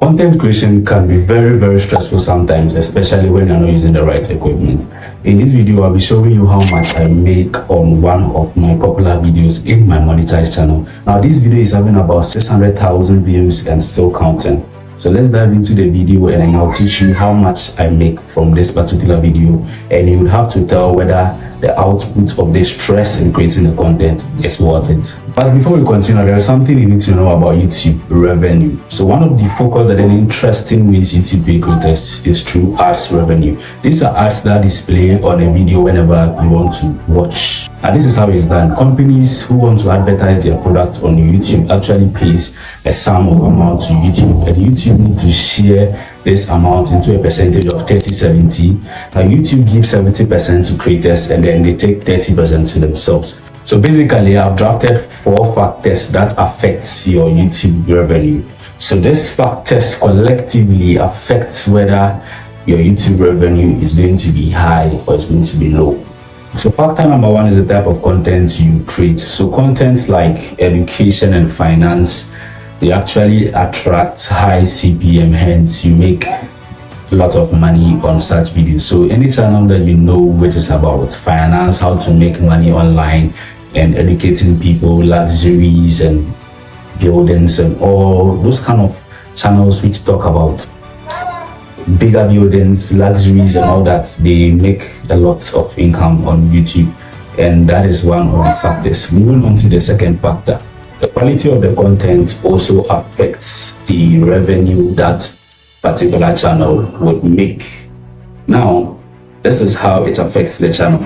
Content creation can be very stressful sometimes, especially when you're not using the right equipment. In this video, I'll be showing you how much I make on one of my popular videos in my monetized channel. Now, this video is having about 600,000 views and still counting. So let's dive into the video and then I'll teach you how much I make from this particular video, and you would have to tell whether the output of the stress in creating the content is worth it. But before we continue, there is something you need to know about YouTube revenue. So one of the focus and interesting ways YouTube pay creators is through ads revenue. These are ads that display on a video whenever you want to watch. And this is how it's done. Companies who want to advertise their products on YouTube actually pays a sum of amount to YouTube, and YouTube needs to share this amount into a percentage of 30-70. Now YouTube gives 70% to creators and then they take 30% to themselves. So basically, I've drafted 4 factors that affects your YouTube revenue. So these factors collectively affects whether your YouTube revenue is going to be high or it's going to be low. So factor number 1 is the type of content you create. So contents like education and finance, they actually attract high CPM, hence you make a lot of money on such videos. So any channel that you know which is about finance, how to make money online, and educating people, luxuries and buildings and all those kind of channels which talk about bigger buildings, luxuries and all that, they make a lot of income on YouTube, and that is one of the factors. Moving on to the second factor, the quality of the content also affects the revenue that particular channel would make. Now, this is how it affects the channel.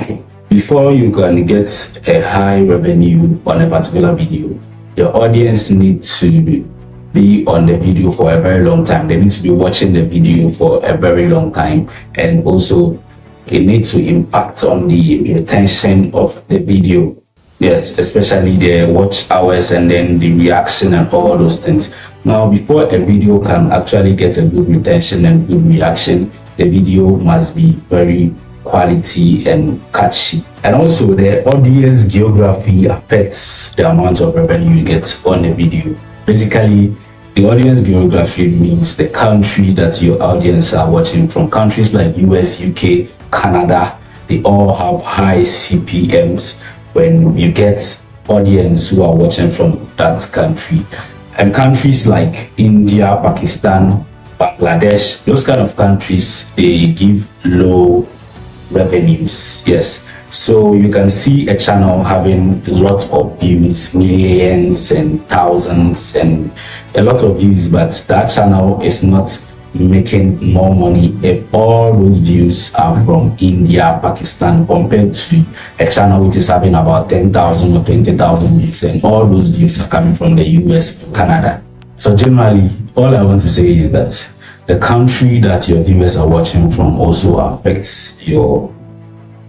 Before you can get a high revenue on a particular video, your audience needs to be on the video for a very long time. They need to be watching the video for a very long time, and also it needs to impact on the retention of the video. Yes, especially the watch hours and then the reaction and all those things. Now, before a video can actually get a good retention and good reaction, the video must be very quality and catchy. And also the audience geography affects the amount of revenue you get on the video. Basically, the audience geography means the country that your audience are watching from. Countries like US, UK, Canada, they all have high CPMs when you get audience who are watching from that country. And countries like India, Pakistan, Bangladesh, those kind of countries, they give low revenues. Yes, so you can see a channel having a lot of views, millions and thousands and a lot of views, but that channel is not making more money if all those views are from India, Pakistan, compared to a channel which is having about 10,000 or 20,000 views, and all those views are coming from the US or Canada. So generally, all I want to say is that the country that your viewers are watching from also affects your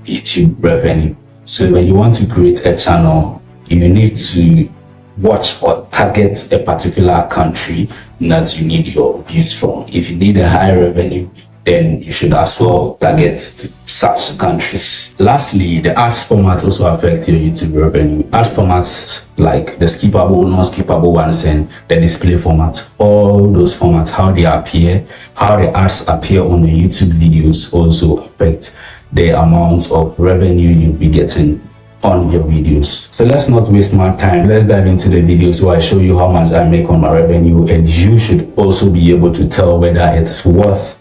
YouTube revenue. So when you want to create a channel, you need to watch or target a particular country that you need your views from. If you need a high revenue, then you should as well target such countries. Lastly, the ads format also affects your YouTube revenue. Ad formats like the skippable, non-skippable ones, and the display format, all those formats, how they appear, how the ads appear on the YouTube videos also affect the amount of revenue you'll be getting on your videos. So let's not waste my time. Let's dive into the video so I show you how much I make on my revenue, and you should also be able to tell whether it's worth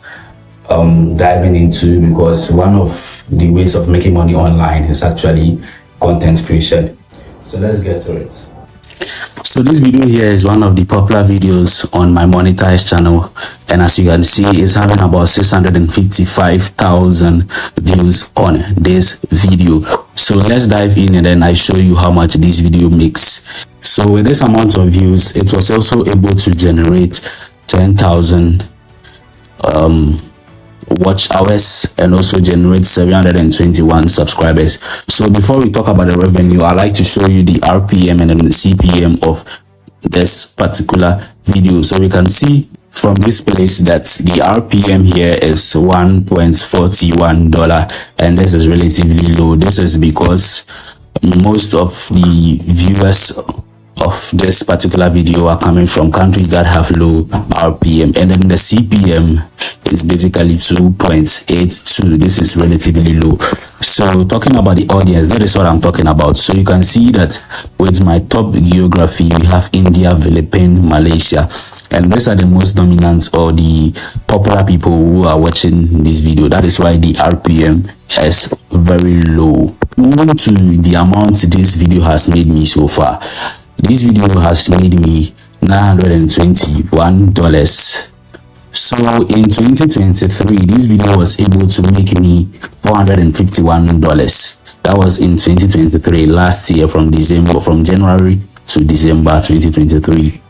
diving into, because one of the ways of making money online is actually content creation. So let's get to it. So this video here is one of the popular videos on my monetized channel, and as you can see, it's having about 655,000 views on this video. So let's dive in and then I show you how much this video makes. So with this amount of views, it was also able to generate 10,000 watch hours and also generate 721 subscribers. So before we talk about the revenue, I like to show you the RPM and then the CPM of this particular video. So we can see from this place that the RPM here is $1.41, and this is relatively low. This is because most of the viewers of this particular video are coming from countries that have low RPM, and then the CPM is basically 2.82. This is relatively low. So talking about the audience, that is what I'm talking about. So you can see that with my top geography, we have India, Philippines, Malaysia, and these are the most dominant or the popular people who are watching this video. That is why the RPM is very low. Moving to the amount this video has made me so far. This video has made me $921. So in 2023, this video was able to make me $451. That was in 2023, last year, from January to December 2023.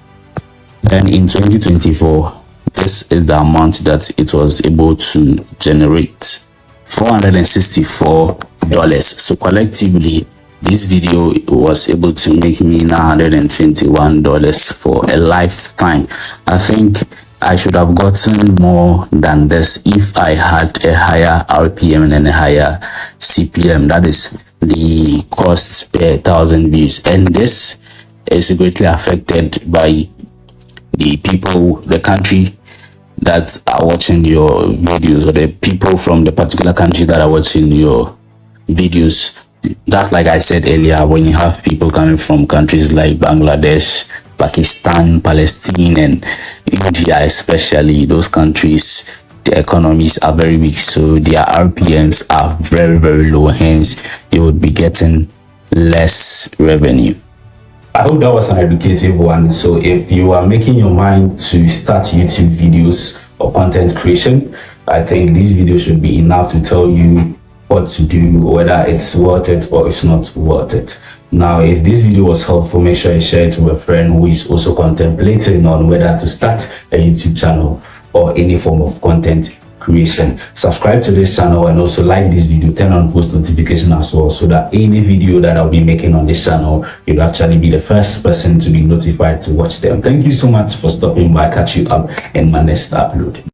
And in 2024, this is the amount that it was able to generate, $464. So collectively, this video was able to make me $921 for a lifetime. I think I should have gotten more than this if I had a higher RPM and a higher CPM. That is the cost per 1,000 views. And this is greatly affected by the people, the country that are watching your videos, or the people from the particular country that are watching your videos. That's like I said earlier, when you have people coming from countries like Bangladesh, Pakistan, Palestine, and India, especially those countries, the economies are very weak, so their RPMs are very, very low. Hence, you would be getting less revenue. I hope that was an educative one. So if you are making your mind to start YouTube videos or content creation, I think this video should be enough to tell you what to do, whether it's worth it or it's not worth it. Now, if this video was helpful, make sure you share it with a friend who is also contemplating on whether to start a YouTube channel or any form of content creation. Subscribe to this channel and also like this video, turn on post notification as well, so that any video that I'll be making on this channel, you'll actually be the first person to be notified to watch them. Thank you so much for stopping by. Catch you up in my next upload.